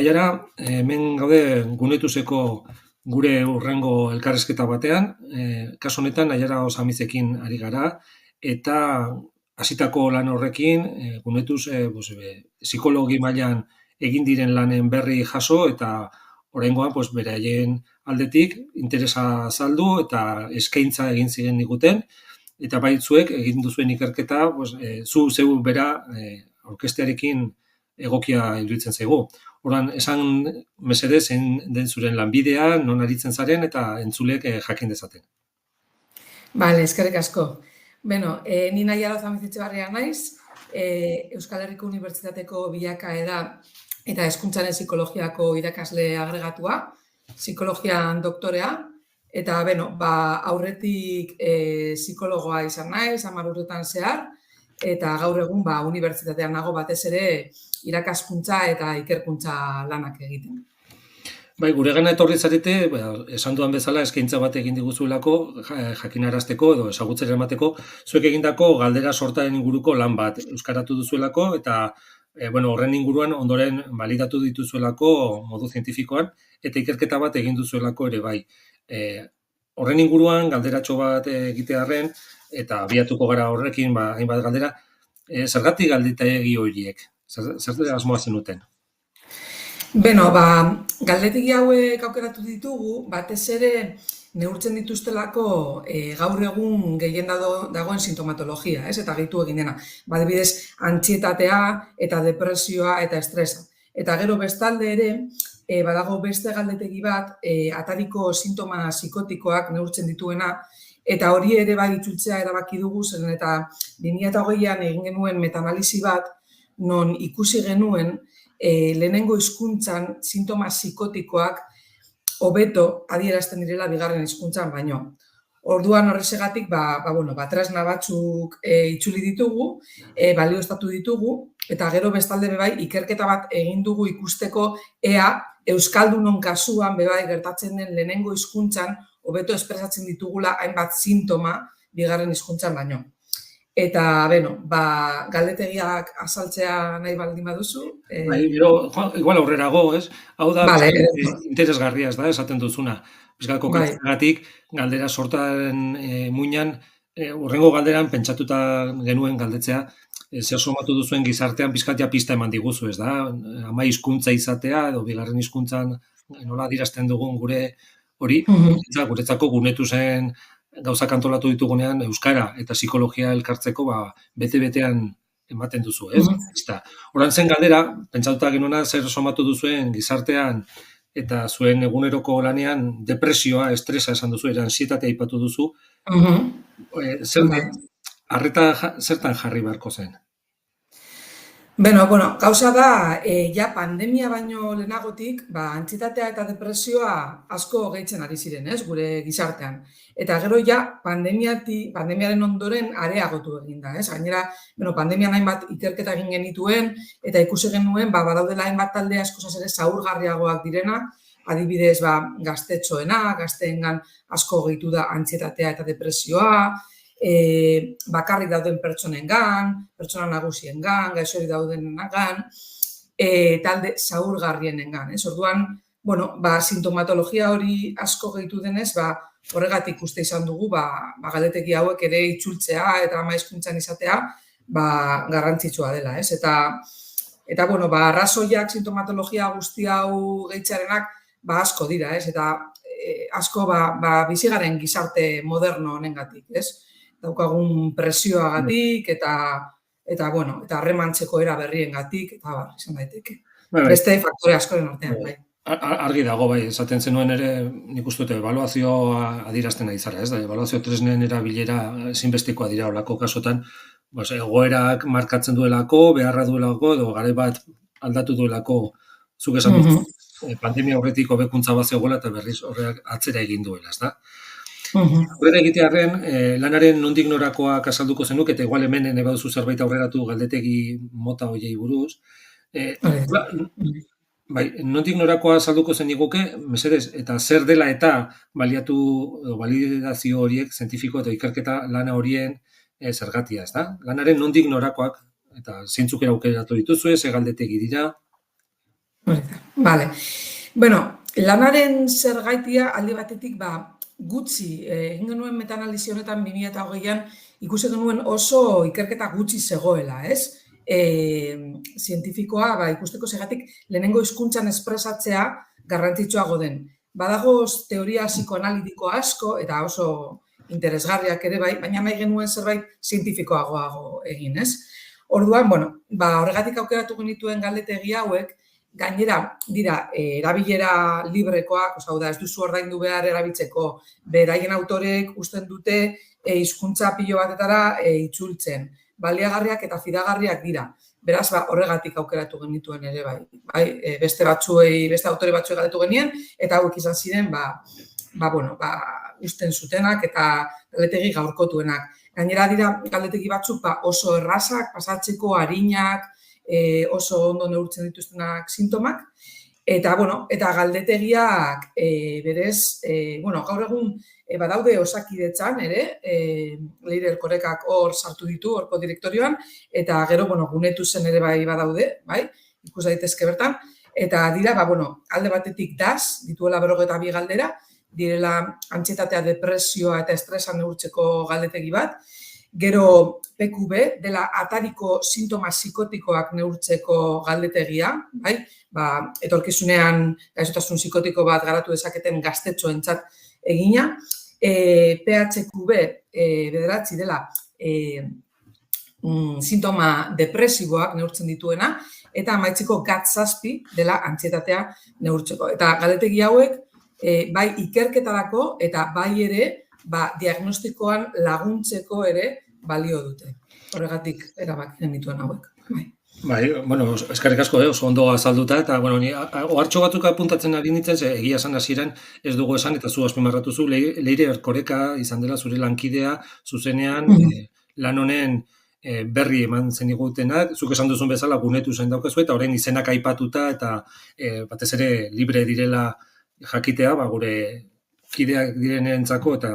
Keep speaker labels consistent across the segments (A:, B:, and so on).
A: Naiara, hemen gaude Gunetuseko gure hurrengo elkarrizketa batean. Kasu honetan Naiara Osamizekin ari gara eta hasitako lan horrekin Gunetuz psikologi mailan egin diren lanen berri jaso eta oraingoan beraien aldetik interesa azaldu eta eskaintza egin ziren diguten eta baitzuek egin duzuen ikerketa zu zeu bera aurkeztearekin egokia iruditzen zaigu. Orduan, esan mesedez zein den zuren lanbidea, non aritzen zaren eta entzulek jakin dezaten.
B: Bale, eskerrik asko. Beno, ni Naiara Osamizetxebarria naiz, Euskal Herriko Unibertsitateko bilakaera eta hezkuntzaren psikologiako irakasle agregatua, psikologian doktorea, eta aurretik psikologoa izan naiz, 10 urtetan zehar, eta gaur egun unibertsitatean nago batez ere irakaskuntza eta ikerkuntza lanak egiten.
A: Bai, guregana etorri zarete, esan dudan bezala eskaintza bat egin diguzuelako jakinarazteko edo ezagutzera emateko, zuek egindako galdera sortaren inguruko lan bat euskaratu duzuelako eta horren inguruan ondoren balidatu dituzuelako modu zientifikoan eta ikerketa bat egin duzuelako ere bai. Horren inguruan galderatxo bat egitearren eta abiatuko gara horrekin hainbat galdera, zergatik galdetegi horiek? Zer asmoa zenuten?
B: Beno, galdetegi hauek aukeratu ditugu, batez ere neurtzen dituztelako gaur egun gehien dagoen sintomatologia, eta gehitu egin dena. Adibidez, antsietatea eta depresioa eta estresa. Eta gero bestalde ere, badago beste galdetegi bat, atariko sintoma psikotikoak neurtzen dituena, eta hori ere bai itzultzea erabaki dugu, zeren eta 2008an egin genuen metanalisi bat, non ikusi genuen lehenengo hizkuntzan sintoma psikotikoak hobeto adierazten direla bigarren hizkuntzan baino. Orduan horrexegatik, tresna batzuk itzuli ditugu, balioztatu ditugu, eta gero bestalde bai ikerketa bat egin dugu ikusteko ea euskaldunon kasuan bai gertatzen den lehenengo hizkuntzan hobeto espresatzen ditugula hainbat sintoma bigarren hizkuntzan baino. Eta, galdetegiak azaltzea nahi baldin baduzu.
A: Igual aurrerago, ez? Hau da, interesgarria, ez da, esaten duzuna. Bizkako katzagatik, galdera sortaren muinan, urrengo galderan pentsatuta genuen galdetzea, zer somatu duzuen gizartean bizkatia pista eman diguzu, ez da? Ama hizkuntza izatea, edo bigarren hizkuntzan nola adierazten dugun gure hori, guretzako Gunetu zen gauzak antolatu ditugunean euskara eta psikologia elkartzeko bete-betean ematen duzu, ez? Horan zen galdera, pentsatuta genuena zer somatu duzuen gizartean eta zuen eguneroko lanean depresioa, estresa esan duzu, antsietatea aipatu duzu. Arreta zertan jarri beharko zen?
B: Gauza da, pandemia baino lehenagotik, antsietatea eta depresioa asko gehitzen ari ziren, ez, gure gizartean. Eta gero pandemiaren ondoren areagotu egin da, ez. Gainera, pandemian hainbat ikerketa egin genituen, eta ikusi genuen, badaudela hainbat talde asko ere zaurgarriagoak direna, adibidez, gaztetxoena, gazteengan asko gehitu da antsietatea eta depresioa, bakarrik dauden pertsonengan, pertsona nagusiengan, gaixori daudenengan, talde zaurgarrienengan. Orduan, sintomatologia hori asko gehitu denez, horregatik uste izan dugu, galdetegi hauek ere itzultzea eta ama hizkuntzan izatea, garrantzitsua dela. Eta, arrazoiak sintomatologia guzti hau gehitzarenak, asko dira, eta asko bizigaren gizarte moderno honengatik, ez? Daukagun presioagatik eta harremantzeko era berriengatik, eta izan daiteke. Beste faktore askoren artean, bai.
A: Argi dago, bai, esaten zenuen ere, nik uste dute, ebaluazioa adierazten ari zara, ez da? Ebaluazio tresnen erabilera ezinbestekoa dira olako kasotan, egoerak markatzen duelako, beharra duelako, edo garai bat aldatu duelako, zuk esan duzu, pandemia horretik hobekuntza bat zegoela eta berriz horrek atzera egin duela, ez da? Horrela egitearren, lanaren nondik norakoak azalduko zenuk, eta igual hemen baduzu zerbait aurreratu galdetegi mota hoiei buruz. Nondik norakoa azalduko zeniguke, mesedez, eta zer dela eta validazio horiek, zientifiko eta ikerketa lana horien zergatia, ez da? Lanaren nondik norakoak, eta zeintzuk aukeratu dituzue, ze galdetegi dira?
B: Vale. Bueno, lanaren zergaitia alde batetik gutxi, egin genuen metanalizi honetan 2008an ikusi genuen oso ikerketa gutxi zegoela, ez? Zientifikoa ikusteko zergatik lehenengo hizkuntzan espresatzea garrantzitsuago den. Badago teoria psikoanalitiko asko eta oso interesgarriak ere baina nahi genuen zerbait zientifikoagoago egin, ez? Orduan, horregatik aukeratu genituen galdetegi hauek, gainera, dira, erabilera librekoak, hau da, ez duzu ordaindu behar erabiltzeko, beraien autoreek usten dute hizkuntza pilo batetara itzultzen. Baliagarriak eta fidagarriak dira. Beraz, horregatik aukeratu genituen ere beste autore batzuei galdetu genien, eta hauek izan ziren, usten zutenak eta galdetegi gaurkotuenak. Gainera dira, galdetegi batzuk oso errazak, pasatzeko, arinak, oso ondo neurtzen dituztenak sintomak, eta galdetegiak berez, gaur egun badaude Osakidetzan ere, Leire Erkorekak hor sartu ditu, horko direktorioan, eta gero, gunetu zen ere badaude, ikus daitezke bertan, eta dira, alde batetik DAS, dituela 42 galdera, direla antsietatea, depresioa eta estresa neurtzeko galdetegi bat, gero PQB, dela atariko sintoma psikotikoak neurtzeko galdetegia, etorkizunean gaixotasun psikotiko bat garatu dezaketen gaztetxoentzat egina, PHQB bederatzi dela sintoma depresiboak neurtzen dituena, eta amaitzeko GAT-7 dela antsietatea neurtzeko. Eta galdetegi hauek, bai ikerketarako eta bai ere, diagnostikoan laguntzeko ere balio dute. Horregatik erabaki genituen hauek.
A: Eskerrik asko, oso ondo azalduta, eta ohartxo batzuk apuntatzen ari nintzen, egia esan hasieran ez dugu esan, eta zu azpimarratu zu, Leire Erkoreka izan dela zure lankidea, zuzenean, lan honen berri eman zen igutenak, zuk esan duzun bezala gunetu zen daukazu, eta orain izenak aipatuta, eta batez ere libre direla jakitea, gure kideak direnentzako, eta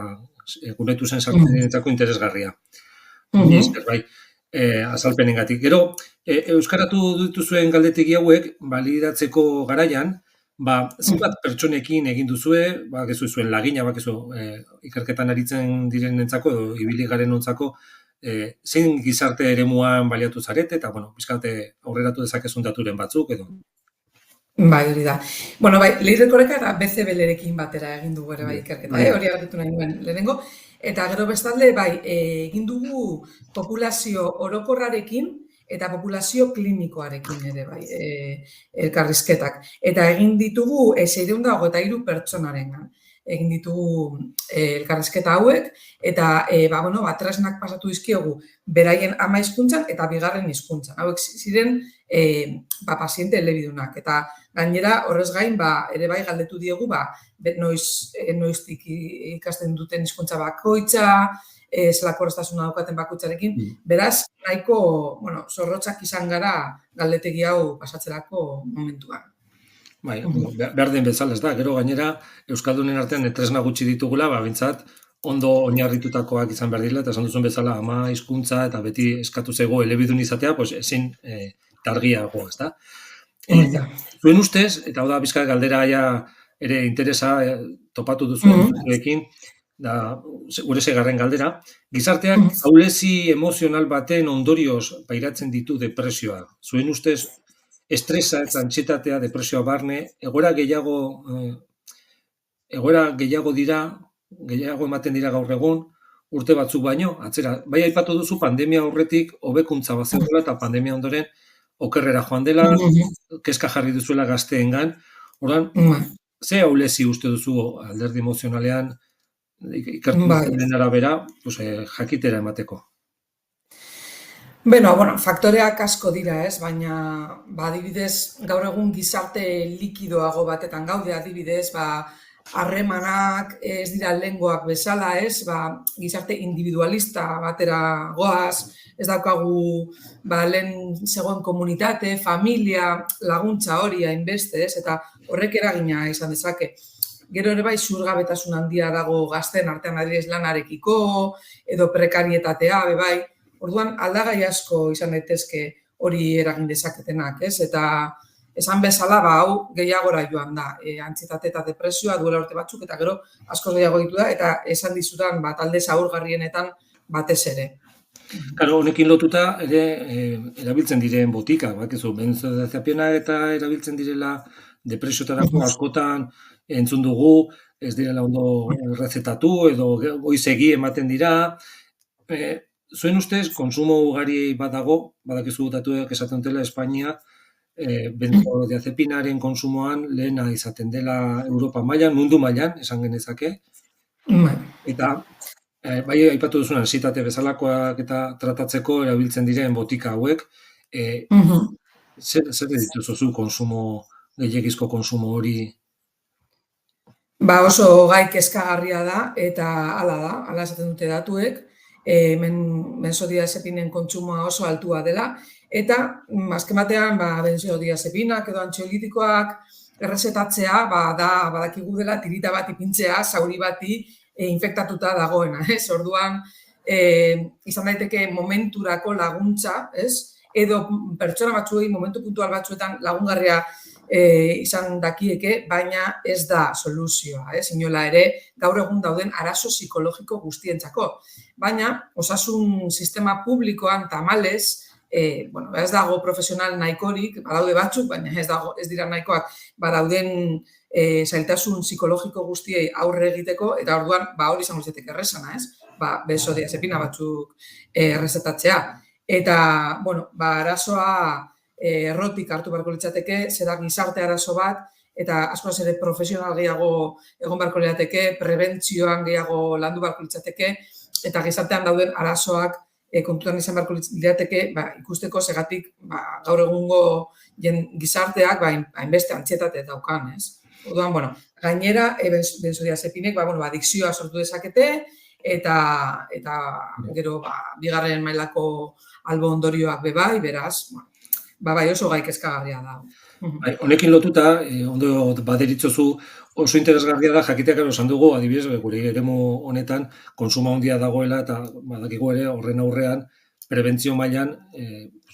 A: gunetu zen sartzen direnentzako interesgarria. Azalpenengatik. Gero, euskaratu dituzuen galdetegi hauek, balidatzeko garaian, zenbat pertsonekin egin duzue, bakezu zuen lagina, bakezu ikerketan aritzen direnentzako, edo ibili garen ontzako, zein gizarte eremuan baliatu zarete, eta, bizkate aurreratu dezakezun daturen batzuk, edo.
B: Hori da. Leire Erkoreka eta BCBL-rekin batera egin dugu ere ikerketa, hori argitu nahi duen lehenengo. Eta gero bestalde, egin dugu populazio orokorrarekin eta populazio klinikoarekin ere, elkarrizketak. Eta egin ditugu 623 pertsonarengan. Egin ditugu elkarrizketa hauek, eta tresnak pasatu dizkiogu beraien ama hizkuntzan eta bigarren hizkuntzan. Hauek ziren paziente elebidunak. Eta gainera, horrez gain, ere galdetu diegu, noiztik ikasten duten hizkuntza bakoitza, zelako erraztasuna daukaten bakoitzarekin. Beraz, nahiko zorrotzak izan gara galdetegi hau pasatzerako momentuan.
A: Behar den bezala ez da, gero gainera Euskaldunen artean tresna gutxi ditugula, bintzat ondo oinarritutakoak izan behar dira, eta esan duzun bezala ama hizkuntza eta beti eskatu zego elebidun izatea, ezin targiago, ez da. Zuen ustez, eta hau da bizka galdera ere interesa topatu duzuekin, gure segarren galdera, gizarteak ahulezi emozional baten ondorioz pairatzen ditu depresioa. Zuen ustez, estresa eta antsietatea, depresioa barne, egoera gehiago ematen dira gaur egun, urte batzuk baino, atzera, bai aipatu duzu pandemia aurretik hobekuntza bat zegoela eta pandemia ondoren okerrera joan dela, kezka jarri duzuela gazteengan. Orduan, ze ahulezi uste duzu alderdi emozionalean ikertuaren arabera jakitera emateko?
B: Faktoreak asko dira, ez? Baina, adibidez, gaur egun gizarte likidoago batetan gaude, adibidez, harremanak ez dira lehengoak bezala, ez? Gizarte individualista batera goaz, ez daukagu lehen zegoen komunitate, familia, laguntza hori hainbeste, ez? Eta horrek eragina izan dezake. Gero ere ziurgabetasun handia dago gazten artean adibidez lanarekiko, edo prekarietatea, Orduan, aldagai asko izan daitezke hori eragin dezaketenak, ez? Eta esan bezala, hau gehiagora joan da, antsietate eta depresioa duela urte batzuk, eta gero askoz gehiago ditu da, eta esan dizudan, talde zaurgarrienetan batez ere.
A: Claro, honekin lotuta ere erabiltzen diren botika, bakizu, benzodiazepina eta erabiltzen direla depresioetarako askotan entzun dugu, ez direla ondo errezetatu edo goizegi ematen dira. Zuen ustez, konsumo ugari badago, badakizu datuak esaten dutela Espainia, benzodiazepinaren konsumoan lehena izaten dela Europa mailan, mundu mailan, esan genezake. Eta bai, aipatu duzun antsietate bezalakoak eta tratatzeko erabiltzen diren botika hauek, zer dituzu konsumo, gehiagizko konsumo hori?
B: Oso gai kezkagarria da, eta hala esaten dute datuek, benzodiazepinen kontsumoa oso altua dela, eta azken batean benzodiazepinak edo antxiolitikoak errezetatzea badakigu dela tirita bat ipintzea, zauri bati infektatuta dagoena, ez? Orduan, izan daiteke momenturako laguntza, ez? Edo pertsona batzuei momentu puntual batzuetan lagungarria izan dakieke, baina ez da soluzioa, ez? Inola ere, gaur egun dauden arazo psikologiko guztientzako. Baina, osasun sistema publikoan tamalez, ez dago profesional nahikorik, badaude batzuk, baina ez dira nahikoak, badauden zailtasun psikologiko guztiei aurre egiteko, eta orduan, hori izango litzateke errazena, ez? Benzodiazepina batzuk errezetatzea. Eta, arazoa errotik hartu beharko litzateke, zera gizarte arazo bat, eta askoz ere profesional gehiago egon beharko litzateke, prebentzioan gehiago landu beharko litzateke, eta gizartean dauden arazoak kontutan izan beharko litzateke, ikusteko segatik gaur egungo gizarteak hainbeste antsietate daukan, ez? Orduan, gainera, benzodiazepinek adikzioa sortu dezakete, eta gero bigarren mailako albo ondorioak bebai, beraz, oso gai kezkagarria da.
A: Honekin lotuta, ondo baderitzozu, oso interesgarria da jakiteak esan dugu, adibidez, gure eremu honetan, konsumo handia dagoela, eta badakigu ere horren aurrean, prebentzio mailan,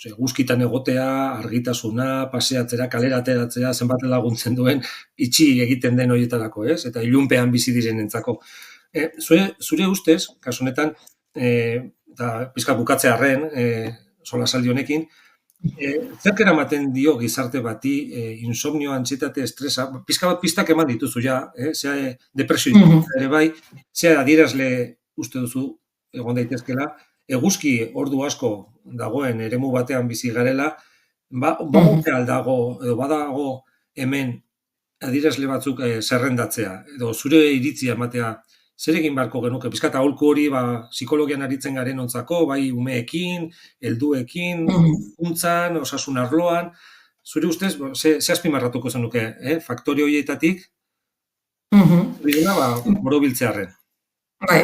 A: eguzkitan egotea, argitasuna, paseatzera, kalera ateratzea, zenbat laguntzen duen, itxi egiten den horietarako, ez? Eta ilunpean bizi direnentzako. Zure ustez, kasu honetan, eta pizka bukatzearren, solasaldi honekin, zerk eramaten dio gizarte bati insomnio, antsietate, estresa, pizka bat pistak eman dituzu ja, zea depresio ere bai, zea adierazle uste duzu egon daitezkela, eguzki ordu asko dagoen eremu batean bizi garela, badago hemen adierazle batzuk zerrendatzea, edo zure iritzia ematea, zer egin beharko genuke, pizkat aholku hori psikologian aritzen garen ontzako, bai umeekin, helduekin, hezkuntzan, osasun arloan, zure ustez, ze azpimarratuko zenuke, faktore horietatik, borobiltzearren.
B: Bai,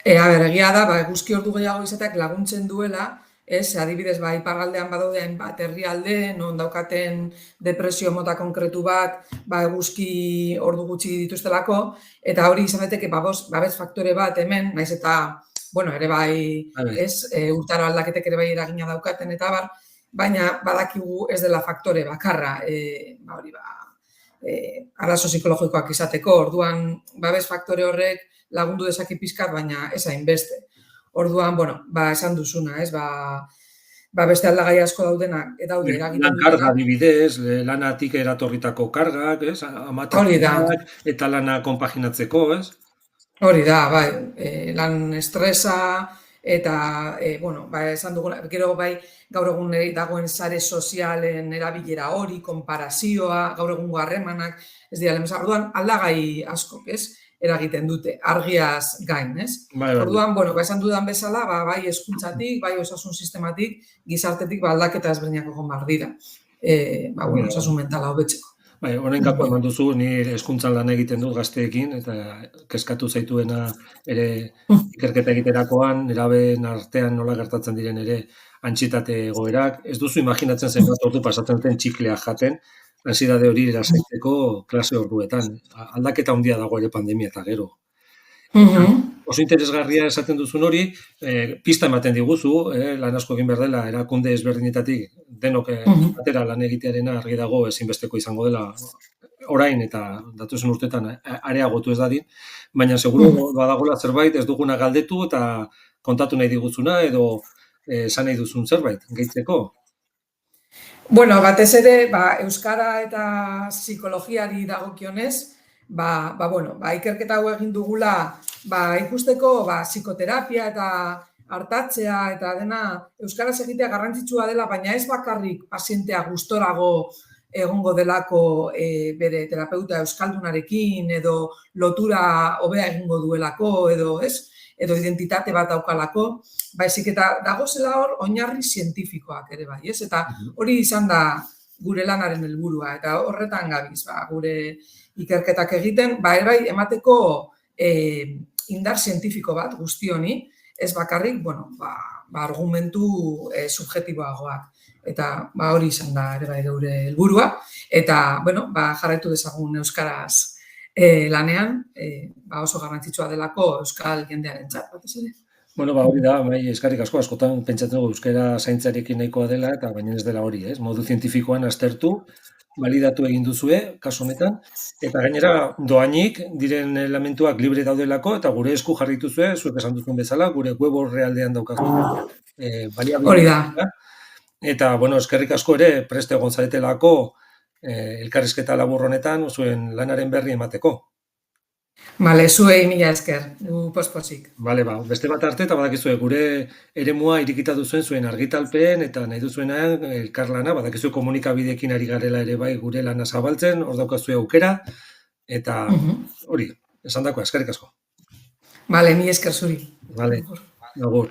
B: egia da, eguzki ordu gehiago izateak laguntzen duela, adibidez, iparraldean badaude hainbat herrialde, non daukaten depresio mota konkretu bat, eguzki ordu gutxi dituztelako, eta hori izan daiteke babes faktore bat hemen, naiz eta, ere urtaro aldaketek ere bai eragina daukaten, eta baina badakigu ez dela faktore bakarra, arazo psikologikoak izateko, orduan babes faktore horrek lagundu dezake pizkat, baina ez hainbeste. Orduan, esan duzuna, ez, beste aldagai asko daudenak, daude eragiten
A: dut. Karga adibidez, lanatik eratorritako kargak, ez, amatak eta lana konpaginatzeko, ez?
B: Hori da, lan estresa, eta, esan duguna, gero gaur egun dagoen sare sozialen erabilera hori, konparazioa, gaur egungo harremanak, ez dira, orduan aldagai asko, ez? Eragiten dute, argiaz gain, ez? Orduan, esan dudan bezala, bai hezkuntzatik, bai osasun sistematik, gizartetik aldaketa ezberdinak egon behar dira. Osasun mentala hobetzeko.
A: Honen gakoa eman duzu, nire hezkuntzan lan egiten dut gazteekin, eta kezkatu zaituena ere ikerketa egiterakoan, neraben artean nola gertatzen diren ere antsietate egoerak. Ez duzu imaginatzen zenbat ordu pasatzen duten txiklea jaten, ansiedade hori erasaitzeko klase orduetan. Aldaketa handia dago ere pandemia eta gero. Oso interesgarria esaten duzun hori, pista ematen diguzu, lan asko egin behar dela, erakunde ezberdinetatik denok batera lan egitearena argi dago ezinbesteko izango dela orain eta datozen urtetan areagotu ez dadin, baina seguru badagola zerbait ez duguna galdetu eta kontatu nahi diguzuna edo esan nahi duzun zerbait, gehitzeko?
B: Bueno, batez ere, euskara eta psikologiari dagokionez, ikerketa hau egin dugula, ikusteko, psikoterapia eta hartatzea eta dena euskaraz egitea garrantzitsua dela, baina ez bakarrik pazientea gustorago egongo delako bere terapeuta euskaldunarekin edo lotura hobea egingo duelako edo identitate bat daukalako, baizik eta dagozela hor oinarri zientifikoak ere bai, ez? Eta hori izan da gure lanaren helburua eta horretan gabiz, gure ikerketak egiten, bai emateko indar zientifiko bat guzti honi, ez bakarrik, argumentu subjektiboagoak. Eta hori izan da ere bai gure helburua eta, jarraitu dezagun euskaraz lanean, oso garrantzitsua delako euskal jendearentzat batez ere.
A: Bueno, hori da, eskerrik asko, askotan pentsatzen dugu euskara zaintzarekin nahikoa dela eta baina ez dela hori, ez? Modu zientifikoan aztertu, validatu egin duzue, kasu honetan, eta gainera doainik diren elementuak libre daudelako eta gure esku jarrituzue, zuek esan duzuen bezala, gure web orrialdean daukazu.
B: Hori da.
A: Eta, eskerrik asko ere preste egon zaretelako elkarrizketa labur honetan zuen lanaren berri emateko.
B: Bale, zuei mila esker, pospozik.
A: Bale, beste bat arte eta badakizue gure eremua irikita duzuen zuen argitalpen eta nahi duzuenean elkarlana, badakizue komunikabideekin ari garela ere bai gure lana zabaltzen, hor daukazue aukera, eta hori, esan dakoa, eskerrik asko.
B: Bale, mila esker zuri.
A: Bale, agur.